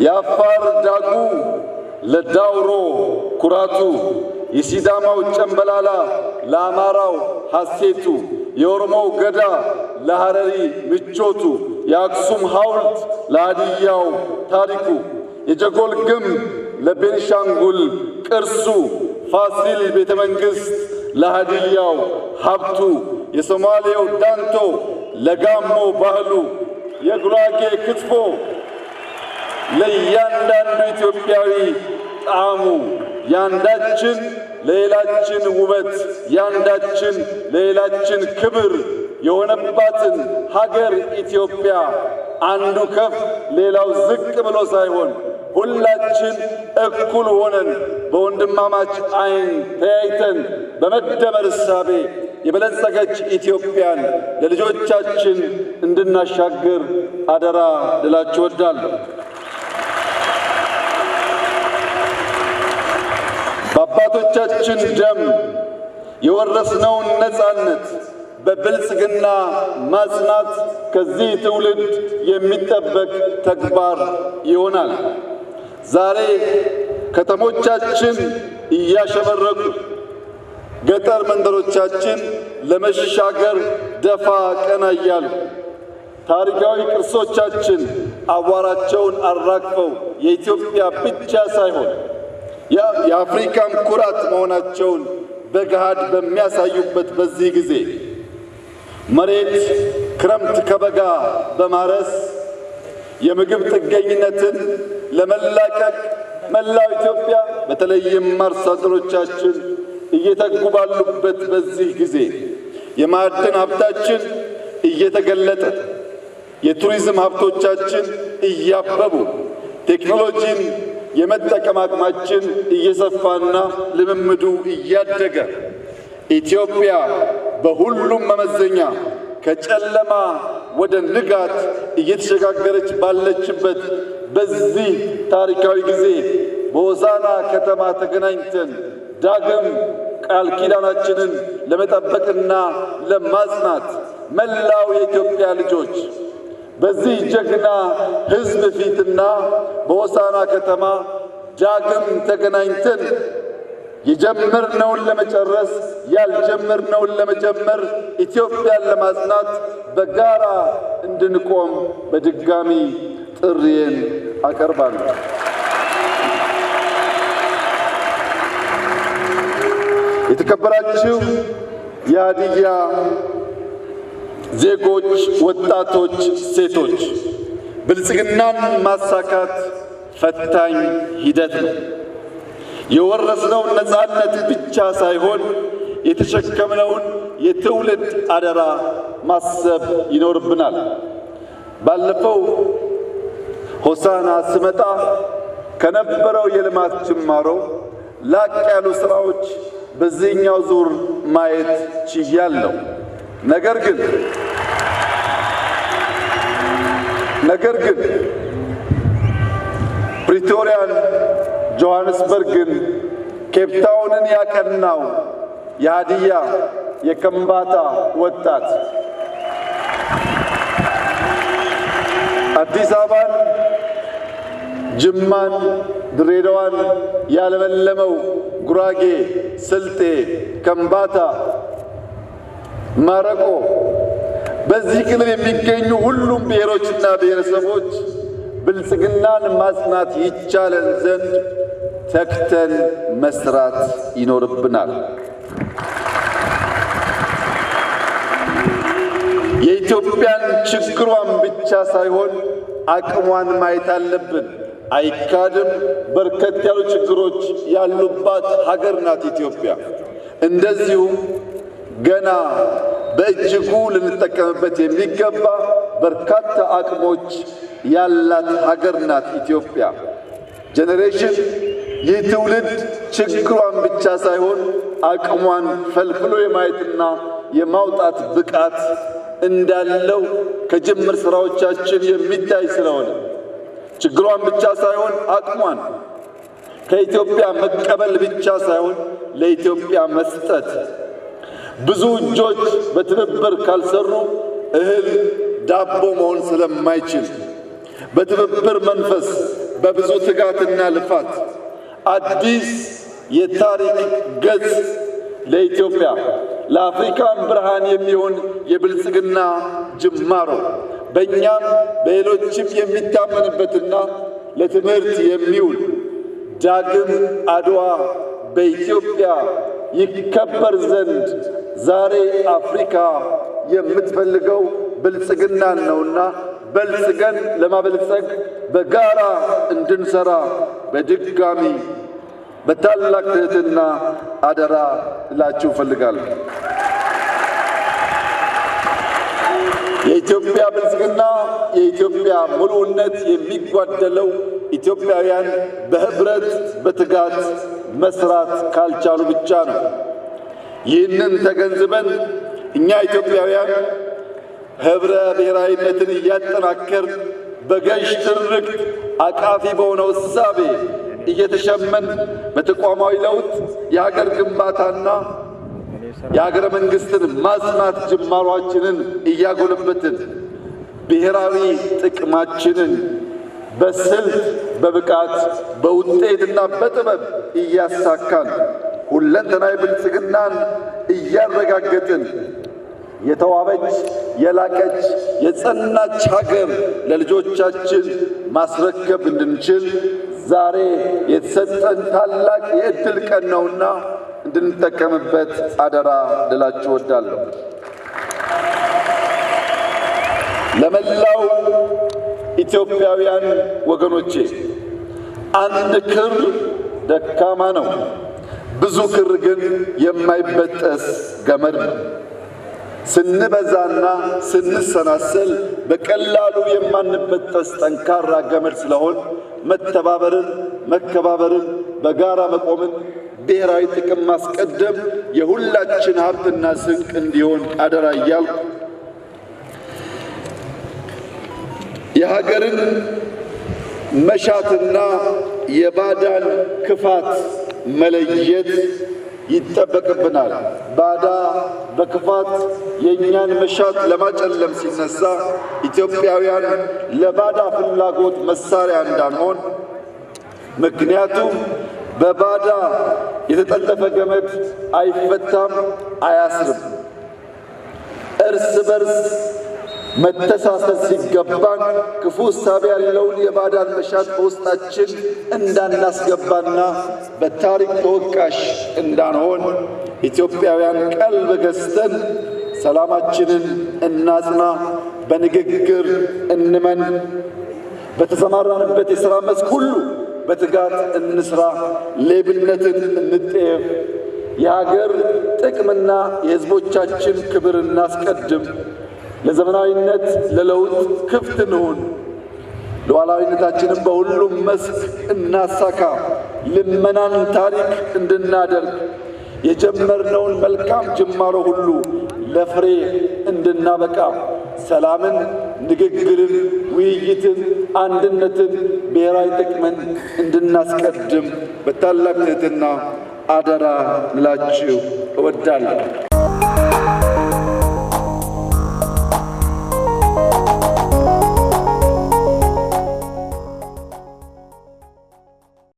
የአፋር ዳጉ ለዳውሮ ኩራቱ፣ የሲዳማው ጨምበላላ ለአማራው ሐሴቱ፣ የኦሮሞው ገዳ ለሐረሪ ምቾቱ፣ የአክሱም ሐውልት ለሃዲያው ታሪኩ፣ የጀጎል ግንብ ለቤንሻንጉል ቅርሱ፣ ፋሲል ቤተ መንግሥት ለሃዲያው ሀብቱ፣ የሶማሌው ዳንቶ ለጋሞ ባህሉ፣ የጉራጌ ክትፎ ለእያንዳንዱ ኢትዮጵያዊ ጣዕሙ፣ ያንዳችን ለሌላችን ውበት፣ ያንዳችን ለሌላችን ክብር የሆነባትን ሀገር ኢትዮጵያ አንዱ ከፍ ሌላው ዝቅ ብሎ ሳይሆን ሁላችን እኩል ሆነን በወንድማማች ዓይን ተያይተን በመደመር እሳቤ የበለጸገች ኢትዮጵያን ለልጆቻችን እንድናሻግር አደራ ልላችሁ እወዳለሁ። በአባቶቻችን ደም የወረስነውን ነፃነት በብልጽግና ማጽናት ከዚህ ትውልድ የሚጠበቅ ተግባር ይሆናል። ዛሬ ከተሞቻችን እያሸበረቁ ገጠር መንደሮቻችን ለመሻገር ደፋ ቀና እያሉ ታሪካዊ ቅርሶቻችን አቧራቸውን አራግፈው የኢትዮጵያ ብቻ ሳይሆን የአፍሪካን ኩራት መሆናቸውን በገሃድ በሚያሳዩበት በዚህ ጊዜ መሬት ክረምት ከበጋ በማረስ የምግብ ጥገኝነትን ለመላቀቅ መላው ኢትዮጵያ በተለይም አርሶ አደሮቻችን እየተጉ ባሉበት በዚህ ጊዜ የማዕድን ሀብታችን እየተገለጠ የቱሪዝም ሀብቶቻችን እያበቡ ቴክኖሎጂን የመጠቀም አቅማችን እየሰፋና ልምምዱ እያደገ ኢትዮጵያ በሁሉም መመዘኛ ከጨለማ ወደ ንጋት እየተሸጋገረች ባለችበት በዚህ ታሪካዊ ጊዜ በሆሳዕና ከተማ ተገናኝተን ዳግም ቃል ኪዳናችንን ለመጠበቅና ለማጽናት መላው የኢትዮጵያ ልጆች በዚህ ጀግና ሕዝብ ፊትና በሆሳዕና ከተማ ዳግም ተገናኝተን የጀመርነውን ለመጨረስ ያልጀመርነውን ለመጀመር ኢትዮጵያን ለማጽናት በጋራ እንድንቆም በድጋሚ ጥሪዬን አቀርባለሁ። የተከበራችሁ የሃዲያ ዜጎች፣ ወጣቶች፣ ሴቶች፣ ብልጽግናን ማሳካት ፈታኝ ሂደት ነው። የወረስነውን ነፃነት ብቻ ሳይሆን የተሸከምነውን የትውልድ አደራ ማሰብ ይኖርብናል። ባለፈው ሆሳዕና ስመጣ ከነበረው የልማት ጅማሮ ላቅ ያሉ ስራዎች በዚህኛው ዙር ማየት ችያለሁ። ነገር ግን ፕሪቶሪያን፣ ጆሐንስበርግን፣ ኬፕታውንን ያቀናው የሃዲያ የከምባታ ወጣት አዲስ አበባን፣ ጅማን፣ ድሬዳዋን ያለመለመው ጉራጌ፣ ስልጤ፣ ከምባታ፣ ማረቆ በዚህ ክልል የሚገኙ ሁሉም ብሔሮችና ብሔረሰቦች ብልጽግናን ማጽናት ይቻለን ዘንድ ተክተን መስራት ይኖርብናል። የኢትዮጵያን ችግሯን ብቻ ሳይሆን አቅሟን ማየት አለብን። አይካድም፣ በርከት ያሉ ችግሮች ያሉባት ሀገር ናት ኢትዮጵያ። እንደዚሁም ገና በእጅጉ ልንጠቀምበት የሚገባ በርካታ አቅሞች ያላት ሀገር ናት ኢትዮጵያ። ጄኔሬሽን ይህ ትውልድ ችግሯን ብቻ ሳይሆን አቅሟን ፈልፍሎ የማየትና የማውጣት ብቃት እንዳለው ከጅምር ስራዎቻችን የሚታይ ስለሆነ ችግሯን ብቻ ሳይሆን አቅሟን ከኢትዮጵያ መቀበል ብቻ ሳይሆን ለኢትዮጵያ መስጠት። ብዙ እጆች በትብብር ካልሰሩ እህል ዳቦ መሆን ስለማይችል በትብብር መንፈስ በብዙ ትጋትና ልፋት አዲስ የታሪክ ገጽ ለኢትዮጵያ ለአፍሪካም ብርሃን የሚሆን የብልጽግና ጅማሮ በእኛም በሌሎችም የሚታመንበትና ለትምህርት የሚውል ዳግም አድዋ በኢትዮጵያ ይከበር ዘንድ ዛሬ አፍሪካ የምትፈልገው ብልጽግናን ነውና በልጽገን ለማበልጸግ በጋራ እንድንሰራ በድጋሚ በታላቅ ትሕትና አደራ እላችሁ እፈልጋለሁ። የኢትዮጵያ ብልጽግና የኢትዮጵያ ሙሉነት የሚጓደለው ኢትዮጵያውያን በህብረት በትጋት መስራት ካልቻሉ ብቻ ነው። ይህንን ተገንዝበን እኛ ኢትዮጵያውያን ህብረ ብሔራዊነትን እያጠናከር በገዥ ትርክት አቃፊ በሆነው እሳቤ እየተሸመን በተቋማዊ ለውጥ የሀገር ግንባታና የሀገረ መንግስትን ማጽናት ጅማሯችንን እያጎለበትን ብሔራዊ ጥቅማችንን በስልት በብቃት በውጤትና በጥበብ እያሳካን ሁለንተናዊ ብልጽግናን እያረጋገጥን የተዋበች የላቀች የጸናች ሀገር ለልጆቻችን ማስረከብ እንድንችል ዛሬ የተሰጠን ታላቅ የዕድል ቀን ነውና እንድንጠቀምበት አደራ ልላችሁ እወዳለሁ። ለመላው ኢትዮጵያውያን ወገኖቼ አንድ ክር ደካማ ነው፣ ብዙ ክር ግን የማይበጠስ ገመድ ነው። ስንበዛና ስንሰናሰል በቀላሉ የማንበጠስ ጠንካራ ገመድ ስለሆን መተባበርን፣ መከባበርን፣ በጋራ መቆምን፣ ብሔራዊ ጥቅም ማስቀደም የሁላችን ሀብትና ስንቅ እንዲሆን አደራ እያልኩ የሀገርን መሻትና የባዳን ክፋት መለየት ይጠበቅብናል። ባዳ በክፋት የእኛን መሻት ለማጨለም ሲነሳ ኢትዮጵያውያን ለባዳ ፍላጎት መሳሪያ እንዳንሆን፣ ምክንያቱም በባዳ የተጠለፈ ገመድ አይፈታም፣ አያስርም። እርስ በርስ መተሳሰብ ሲገባን ክፉ እሳቤ ያለውን የባዳን መሻት በውስጣችን እንዳናስገባና በታሪክ ተወቃሽ እንዳንሆን ኢትዮጵያውያን ቀልብ ገዝተን ሰላማችንን እናጽና፣ በንግግር እንመን፣ በተሰማራንበት የሥራ መስክ ሁሉ በትጋት እንስራ፣ ሌብነትን እንጠየፍ፣ የሀገር ጥቅምና የሕዝቦቻችን ክብር እናስቀድም፣ ለዘመናዊነት ለለውጥ ክፍት እንሁን፣ ሉዓላዊነታችንን በሁሉም መስክ እናሳካ፣ ልመናን ታሪክ እንድናደርግ የጀመርነውን መልካም ጅማሮ ሁሉ ለፍሬ እንድናበቃ ሰላምን፣ ንግግርን፣ ውይይትን፣ አንድነትን፣ ብሔራዊ ጥቅምን እንድናስቀድም በታላቅ ትሕትና አደራ ልላችሁ እወዳለሁ።